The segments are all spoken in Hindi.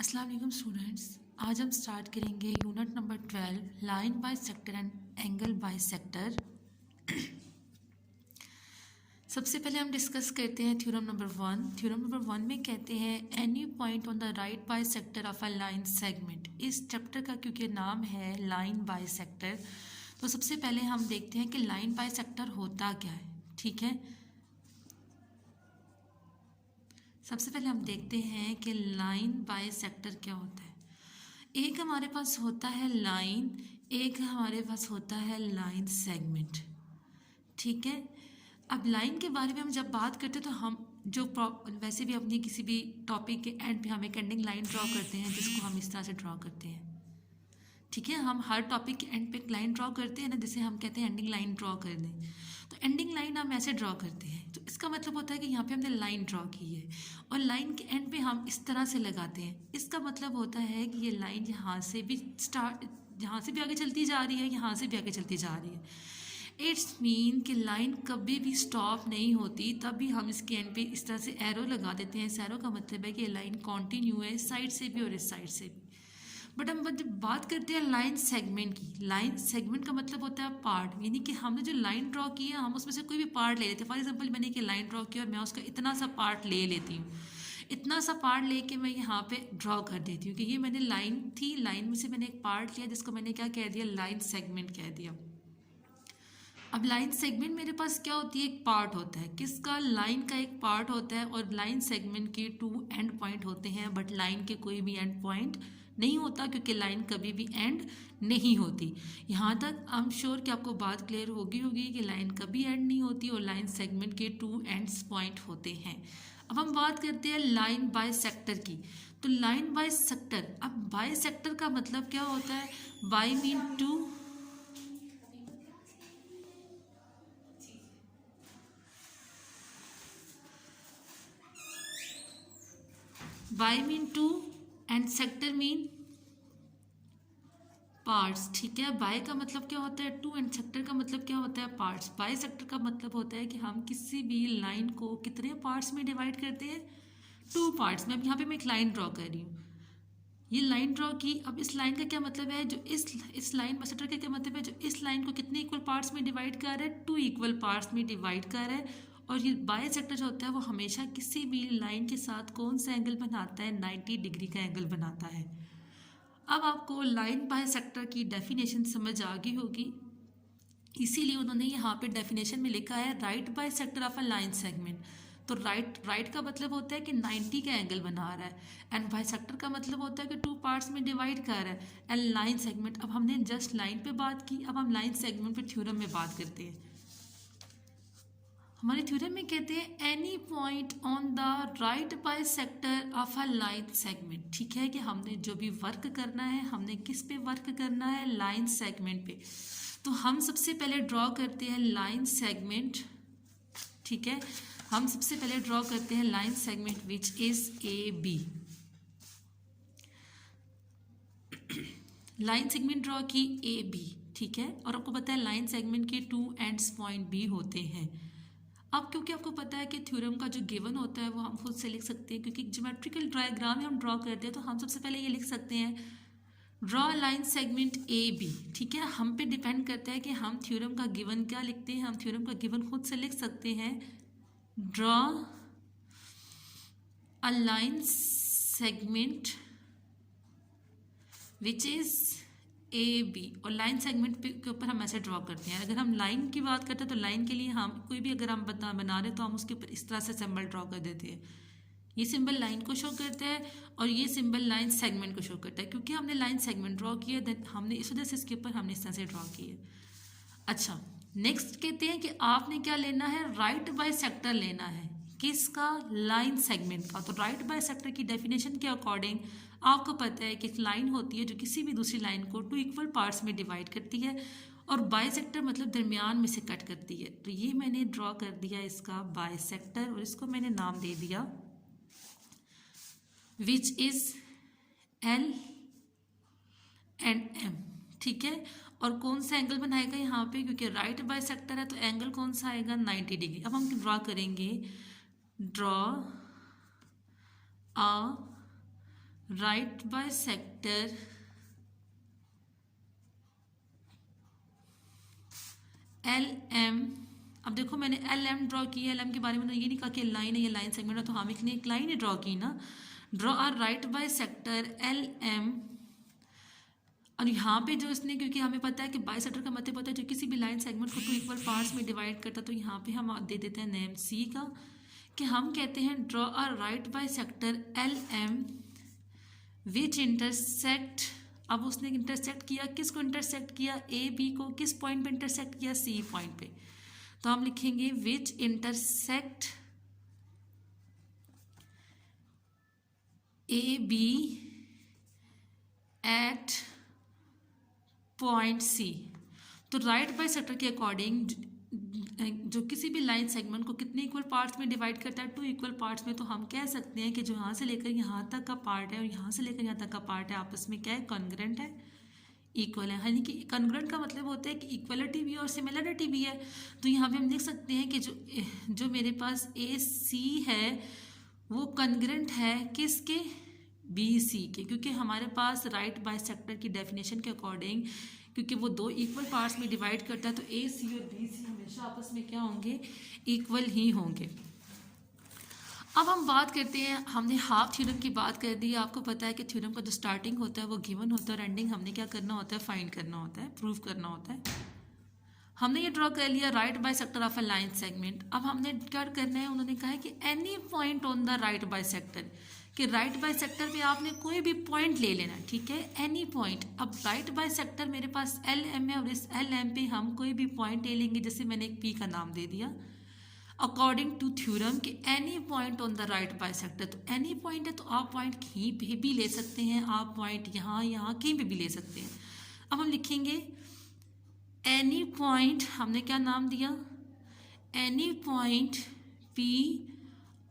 अस्सलाम वालेकुम स्टूडेंट्स। आज हम स्टार्ट करेंगे unit number 12 line by sector and angle by sector. सबसे पहले हम डिस्कस करते हैं थ्योरम नंबर 1। थ्योरम नंबर 1 में कहते हैं any point on the right by sector of a line segment. इस चैप्टर का क्योंकि नाम है लाइन बाय सेक्टर, तो सबसे पहले हम देखते हैं कि लाइन बाय सेक्टर होता क्या है। ठीक है, सबसे पहले हम देखते हैं कि लाइन बाय सेक्टर क्या होता है। एक हमारे पास होता है लाइन, एक हमारे पास होता है लाइन सेगमेंट। ठीक है, अब लाइन के बारे में हम जब बात करते हैं तो हम जो वैसे भी अपनी किसी भी टॉपिक के एंड पे हम एक एंडिंग लाइन ड्रॉ करते हैं, जिसको हम इस तरह से ड्रॉ करते हैं। ठीक है, हम हर टॉपिक के एंड पे एक लाइन ड्रॉ करते हैं ना, जिसे हम कहते हैं एंडिंग लाइन ड्रॉ कर दें। तो एंडिंग लाइन हम ऐसे ड्रॉ करते हैं, तो इसका मतलब होता है कि यहाँ पे हमने लाइन ड्रॉ की है और लाइन के एंड पे हम इस तरह से लगाते हैं। इसका मतलब होता है कि ये लाइन यहाँ से भी यहाँ से भी आगे चलती जा रही है, यहाँ से भी आगे चलती जा रही है। इट्स मीन कि लाइन कभी भी स्टॉप नहीं होती, तभी हम इसके एंड पे इस तरह से एरो लगा देते हैं। इस एरो का मतलब है कि लाइन कॉन्टिन्यू है, इस साइड से भी और इस साइड से भी। बट हम जब बात करते हैं लाइन सेगमेंट की, लाइन सेगमेंट का मतलब होता है पार्ट, यानी कि हमने जो लाइन ड्रॉ की है हम उसमें से कोई भी पार्ट ले लेते हैं। फॉर एग्जांपल मैंने एक लाइन ड्रॉ किया और मैं उसका इतना सा पार्ट ले लेती हूँ, इतना सा पार्ट लेके मैं यहाँ पे ड्रॉ कर देती हूँ कि ये मैंने लाइन थी, लाइन में से मैंने एक पार्ट लिया जिसको मैंने क्या कह दिया, लाइन सेगमेंट कह दिया। अब लाइन सेगमेंट मेरे पास क्या होती है, एक पार्ट होता है। किसका? लाइन का एक पार्ट होता है और लाइन सेगमेंट के 2 एंड पॉइंट होते हैं, बट लाइन के कोई भी एंड पॉइंट नहीं होता, क्योंकि लाइन कभी भी एंड नहीं होती। यहाँ तक आई एम श्योर कि आपको बात क्लियर होगी कि लाइन कभी एंड नहीं होती और लाइन सेगमेंट के 2 एंड्स पॉइंट होते हैं। अब हम बात करते हैं लाइन बाय सेक्टर की। तो लाइन बाय सेक्टर, अब बाय सेक्टर का मतलब क्या होता है? Bi mean two, bi mean two and sector mean parts. ठीक है, बाय का मतलब क्या होता है? टू, एंड सेक्टर का मतलब क्या होता है? पार्ट्स। बाय सेक्टर का मतलब होता है कि हम किसी भी लाइन को कितने पार्ट्स में डिवाइड करते हैं? 2 पार्ट्स में। अब यहाँ पे मैं एक लाइन ड्रॉ कर रही हूँ, ये लाइन ड्रॉ की। अब इस लाइन का क्या मतलब है? जो इस लाइन बाय सेक्टर का क्या मतलब है? जो इस लाइन को कितने इक्वल पार्ट्स में डिवाइड कर रहा है? 2 इक्वल पार्ट्स में डिवाइड कर रहा है। और ये बाय सेक्टर जो होता है वो हमेशा किसी भी लाइन के साथ कौन सा एंगल बनाता है? 90 डिग्री का एंगल बनाता है। अब आपको लाइन बाय सेक्टर की डेफिनेशन समझ आ गई होगी, इसीलिए उन्होंने यहाँ पे डेफिनेशन में लिखा है right by sector of a line segment. तो राइट का मतलब होता है कि 90 का एंगल बना रहा है, एंड बाय सेक्टर का मतलब होता है कि 2 पार्ट्स में डिवाइड कर रहा है, एंड लाइन सेगमेंट। अब हमने जस्ट लाइन पे बात की, अब हम लाइन सेगमेंट पे थ्योरम में बात करते हैं। हमारे थ्योरम में कहते हैं any point on the right by sector of a line segment. ठीक है, कि हमने जो भी वर्क करना है, हमने किस पे वर्क करना है? लाइन सेगमेंट पे। तो हम सबसे पहले ड्रॉ करते हैं लाइन सेगमेंट। ठीक है, हम सबसे पहले ड्रॉ करते हैं line segment which is A B. Line segment draw की ए बी। ठीक है, और आपको पता है लाइन सेगमेंट के 2 एंड्स पॉइंट बी होते हैं। अब क्योंकि आपको पता है कि थ्योरम का जो गिवन होता है वो हम खुद से लिख सकते हैं, क्योंकि ज्योमेट्रिकल डायग्राम में हम ड्रॉ करते हैं, तो हम सबसे पहले ये लिख सकते हैं draw line segment A B. ठीक है, हम पे डिपेंड करता है कि हम थ्योरम का गिवन क्या लिखते हैं। हम थ्योरम का गिवन खुद से लिख सकते हैं draw a line segment which is A B. और लाइन सेगमेंट के ऊपर हम ऐसे ड्रॉ करते हैं। अगर हम लाइन की बात करते हैं तो लाइन के लिए हम कोई भी अगर हम बना रहे तो हम उसके ऊपर इस तरह से सिंबल ड्रॉ कर देते हैं। ये सिंबल लाइन को शो करता है और ये सिंबल लाइन सेगमेंट को शो करता है। क्योंकि हमने लाइन सेगमेंट ड्रॉ किया, देन हमने इस वजह से इसके ऊपर हमने इस तरह से ड्रॉ किया। अच्छा, नेक्स्ट कहते हैं कि आपने क्या लेना है? राइट बाय सेक्टर लेना है। किसका? लाइन सेगमेंट का। तो राइट बाय सेक्टर की डेफिनेशन के अकॉर्डिंग आपको पता है कि एक लाइन होती है जो किसी भी दूसरी लाइन को 2 इक्वल पार्ट्स में डिवाइड करती है, और बाय सेक्टर मतलब दरमियान में से कट करती है। तो ये मैंने ड्रॉ कर दिया इसका बाय सेक्टर, और इसको मैंने नाम दे दिया which is L and M. ठीक है, और कौन सा एंगल बनाएगा यहाँ पे? क्योंकि राइट बाय सेक्टर है तो एंगल कौन सा आएगा? 90 डिग्री। अब हम ड्रॉ करेंगे draw a right bisector L M. अब देखो मैंने एल एम ड्रॉ किया, एल एम के बारे में तो ये नहीं कहा कि लाइन है, ये लाइन सेगमेंट है, तो हम एक लाइन ही ड्रॉ की ना। Draw a right bisector L M. और यहाँ पे जो इसने, क्योंकि हमें पता है कि बाइसेक्टर का मतलब होता है जो किसी भी लाइन सेगमेंट को टू इक्वल पार्ट्स में डिवाइड करता है, तो यहाँ पे हम दे देते हैं नेम सी का, कि हम कहते हैं draw a right bisector L M which intersect. अब उसने इंटरसेक्ट किया, किसको इंटरसेक्ट किया, ए बी को। किस पॉइंट पे इंटरसेक्ट किया, सी पॉइंट पे। तो हम लिखेंगे which intersect A B at point C. Right राइट बाइसेक्टर के अकॉर्डिंग जो किसी भी लाइन सेगमेंट को कितने इक्वल पार्ट्स में डिवाइड करता है, टू इक्वल पार्ट्स में, तो हम कह सकते हैं कि जो यहाँ से लेकर यहाँ तक का पार्ट है और यहाँ से लेकर यहाँ तक का पार्ट है, आपस में क्या है, कॉन्ग्रुएंट है, इक्वल है। यानी कि कॉन्ग्रुएंट का मतलब होता है कि इक्वलिटी भी और सिमिलरिटी भी है। तो यहाँ पे हम देख सकते हैं कि जो मेरे पास ए सी है वो कॉन्ग्रुएंट है किसके, बी सी के, क्योंकि हमारे पास राइट बाइसेक्टर की डेफिनेशन के अकॉर्डिंग, क्योंकि वो दो इक्वल पार्ट्स में डिवाइड करता है, तो ए सी और बी सी हमेशा आपस में क्या होंगे, इक्वल ही होंगे। अब हम बात करते हैं, हमने हाफ थ्योरम की बात कर दी। आपको पता है कि थ्योरम का जो स्टार्टिंग होता है वो गिवन होता है और एंडिंग हमने क्या करना होता है, फाइंड करना होता है, प्रूव करना होता है। हमने ये ड्रॉ कर लिया right bisector of a line segment. अब हमने क्या करना है, उन्होंने कहा है कि any point on the right bisector, कि राइट बाइसेक्टर पे आपने कोई भी पॉइंट ले लेना, ठीक है, एनी पॉइंट। अब राइट बाइसेक्टर मेरे पास एल एम है और इस एल एम पे हम कोई भी पॉइंट ले लेंगे, जैसे मैंने एक पी का नाम दे दिया, अकॉर्डिंग टू थ्योरम कि any point on the right bisector. तो एनी पॉइंट है तो आप पॉइंट कहीं पे भी ले सकते हैं, आप पॉइंट यहाँ कहीं पे भी ले सकते हैं। अब हम लिखेंगे एनी पॉइंट, हमने क्या नाम दिया, any point P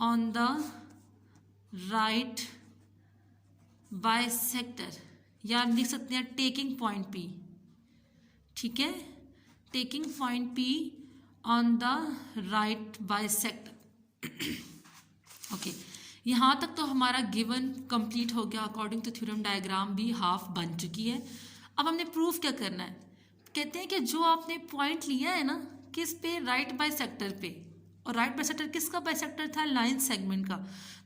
on the right bisector, या लिख सकते हैं टेकिंग पॉइंट पी, ठीक है, taking point P on the right bisector. Okay, यहाँ तक तो हमारा गिवन कंप्लीट हो गया। अकॉर्डिंग टू थ्योरम डायग्राम भी हाफ बन चुकी है। अब हमने प्रूफ क्या करना है, कहते हैं कि जो आपने पॉइंट लिया है ना, किस पे, राइट बाइसेक्टर पे, और राइट बाइसेक्टर किसका बाइसेक्टर था, लाइन सेगमेंट का।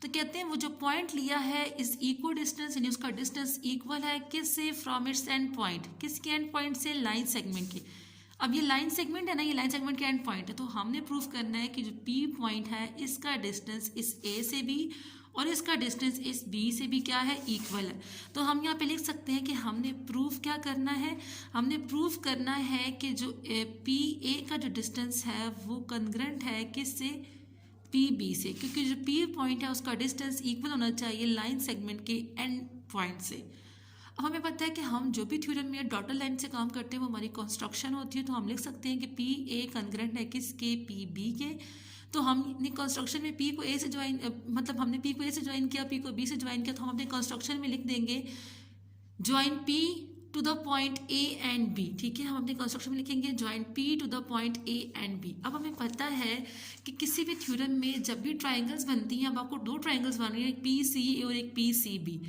तो कहते हैं वो जो पॉइंट लिया है इस इक्वल डिस्टेंस, यानी उसका डिस्टेंस इक्वल है किससे, फ्रॉम इट्स एंड पॉइंट, किसके एंड पॉइंट से, लाइन सेगमेंट के। अब ये लाइन सेगमेंट है ना, ये लाइन सेगमेंट के एंड पॉइंट है, तो हमने प्रूफ करना है कि जो पी पॉइंट है इसका डिस्टेंस इस ए से भी और इसका डिस्टेंस इस बी से भी क्या है, इक्वल है। तो हम यहाँ पे लिख सकते हैं कि हमने प्रूफ क्या करना है, हमने प्रूफ करना है कि जो पी ए का जो डिस्टेंस है वो कॉन्ग्रुएंट है किससे, पी बी से, क्योंकि जो पी पॉइंट है उसका डिस्टेंस इक्वल होना चाहिए लाइन सेगमेंट के एंड पॉइंट से। अब हमें पता है कि हम जो भी थ्योरम में डॉटेड लाइन से काम करते हैं वो हमारी कंस्ट्रक्शन होती है, तो हम लिख सकते हैं कि पी ए कॉन्ग्रुएंट है किसके, पी बी के। तो हमने कंस्ट्रक्शन में पी को ए से ज्वाइन, मतलब हमने पी को ए से ज्वाइन किया, पी को बी से ज्वाइन किया, तो हम अपने कंस्ट्रक्शन में लिख देंगे join P to the point A and B, ठीक है, हम अपने कंस्ट्रक्शन में लिखेंगे join P to the point A and B. अब हमें पता है कि किसी भी थ्योरम में जब भी ट्राइंगल्स बनती हैं, अब आपको दो ट्राइंगल्स बन रही हैं, एक पी सी ए और एक पी सी बी।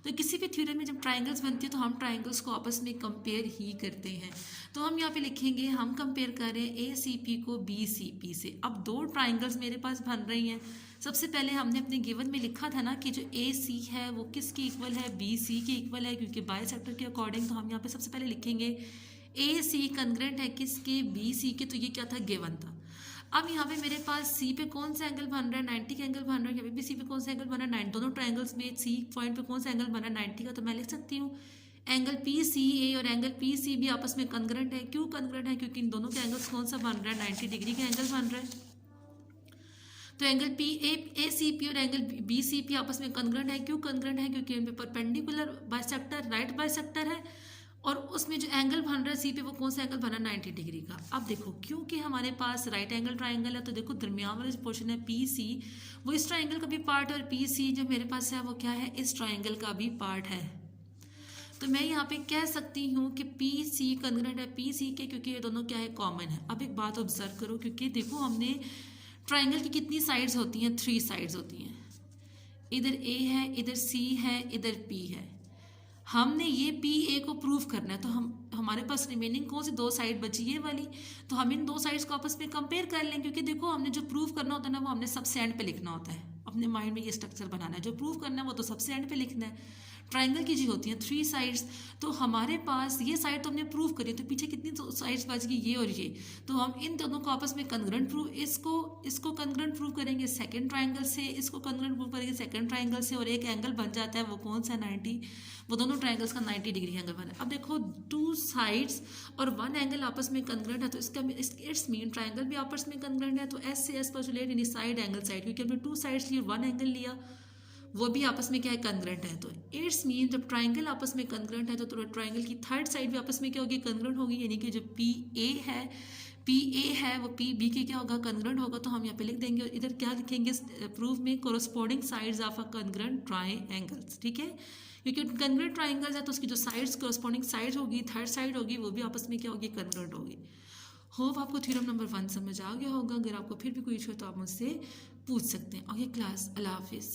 तो किसी भी थ्योरम में जब ट्राइंगल्स बनती है तो हम ट्राइंगल्स को आपस में कंपेयर ही करते हैं। तो हम यहाँ पे लिखेंगे हम कंपेयर कर रहे हैं ए सी पी को बी सी पी से। अब दो ट्राइंगल्स मेरे पास बन रही हैं। सबसे पहले हमने अपने गिवन में लिखा था ना कि जो ए सी है वो किसके इक्वल है, बी सी के इक्वल है, क्योंकि बाइसेक्टर के अकॉर्डिंग। तो हम यहाँ पे सबसे पहले लिखेंगे ए सी कॉन्ग्रुएंट है किसके, बी सी के। तो ये क्या था, गिवन था। अब यहाँ पे मेरे पास सी पे कौन सा एंगल बन रहा है, 90 का एंगल बन रहा है, यहाँ पे भी सी पे कौन सा एंगल बन रहा है, दोनों ट्राइंगल्स में सी पॉइंट पे कौन सा एंगल बन रहा है, 90 का। तो मैं लिख सकती हूँ एंगल पी सी ए और एंगल पी सी बी आपस में कॉन्ग्रुएंट है। क्यों कॉन्ग्रुएंट है, क्योंकि इन दोनों के एंगल्स कौन सा बन रहा है, 90 डिग्री का एंगल बन रहा है। तो angle P A C P और एंगल बी सी पी आपस में कॉन्ग्रुएंट है। क्यों कॉन्ग्रुएंट है, क्योंकि इनमें परपेंडिकुलर बाइसेक्टर, राइट बाइसेक्टर है, और उसमें जो एंगल बन रहा है सी पे वो कौन सा एंगल बना, 90 डिग्री का। अब देखो क्योंकि हमारे पास राइट एंगल ट्राइंगल है, तो देखो दरमियान वाला जो पोर्शन है पी सी वो इस ट्राइंगल का भी पार्ट है, और पी सी जो मेरे पास है वो क्या है, इस ट्राइंगल का भी पार्ट है। तो मैं यहाँ पे कह सकती हूँ कि पी सी कॉन्ग्रुएंट है पी सी के, क्योंकि ये दोनों क्या है, कॉमन है। अब एक बात ऑब्जर्व करो, क्योंकि देखो हमने ट्राइंगल की कितनी साइड्स होती हैं, 3 साइड्स होती हैं। इधर ए है, इधर सी है, इधर पी है। हमने ये पी ए को प्रूव करना है, तो हमारे पास रिमेनिंग कौन सी दो साइड बची, ये वाली। तो हम इन दो साइड्स को आपस में कंपेयर कर लें, क्योंकि देखो हमने जो प्रूव करना होता है ना, वो हमने सबसे एंड पे लिखना होता है। अपने माइंड में ये स्ट्रक्चर बनाना है, जो प्रूव करना है वो तो सबसे एंड पे लिखना है। ट्राइंगल की जो होती हैं 3 साइड्स, तो हमारे पास ये साइड तो हमने प्रूव करी, तो पीछे कितनी साइड्स बच गई, ये और ये। तो हम इन दोनों को आपस में कंग्रुएंट प्रूव, इसको कंग्रुएंट प्रूव करेंगे सेकंड ट्राइंगल से, इसको कंग्रुएंट प्रूव करेंगे सेकंड ट्राइंगल से, और एक एंगल बन जाता है, वो कौन सा 90, वो दोनों ट्राइंगल्स का 90 डिग्री एंगल बना है। अब देखो 2 साइड्स और 1 एंगल आपस में कंग्रुएंट है, तो इसका इट्स मीन ट्राइंगल भी आपस में कंग्रुएंट है। तो एस से एस पर रिलेट यानी साइड एंगल साइड, क्योंकि हमने 2 साइड्स लिए 1 एंगल लिया, वो भी आपस में क्या है, कंग्रुएंट है। तो इट्स मीन जब ट्राइंगल आपस में कंग्रुएंट है, तो ट्राइंगल की थर्ड साइड भी आपस में क्या होगी, कंग्रुएंट होगी। यानी कि जो पी ए है वो पी बी के क्या होगा, कंग्रुएंट होगा। तो हम यहाँ पे लिख देंगे, और इधर क्या लिखेंगे प्रूफ में, corresponding sides of a congruent triangles. ठीक है, क्योंकि कंग्रुएंट ट्राइंगल्स है तो उसकी जो साइड्स कोरोस्पोंडिंग साइड्स होगी, थर्ड साइड होगी, वो भी आपस में क्या होगी, कंग्रुएंट होगी। होप आपको थ्योरम नंबर 1 समझ आ गया होगा। अगर आपको फिर भी कोई इशू है तो आप मुझसे पूछ सकते हैं। ओके क्लास, अल्लाह हाफिज़।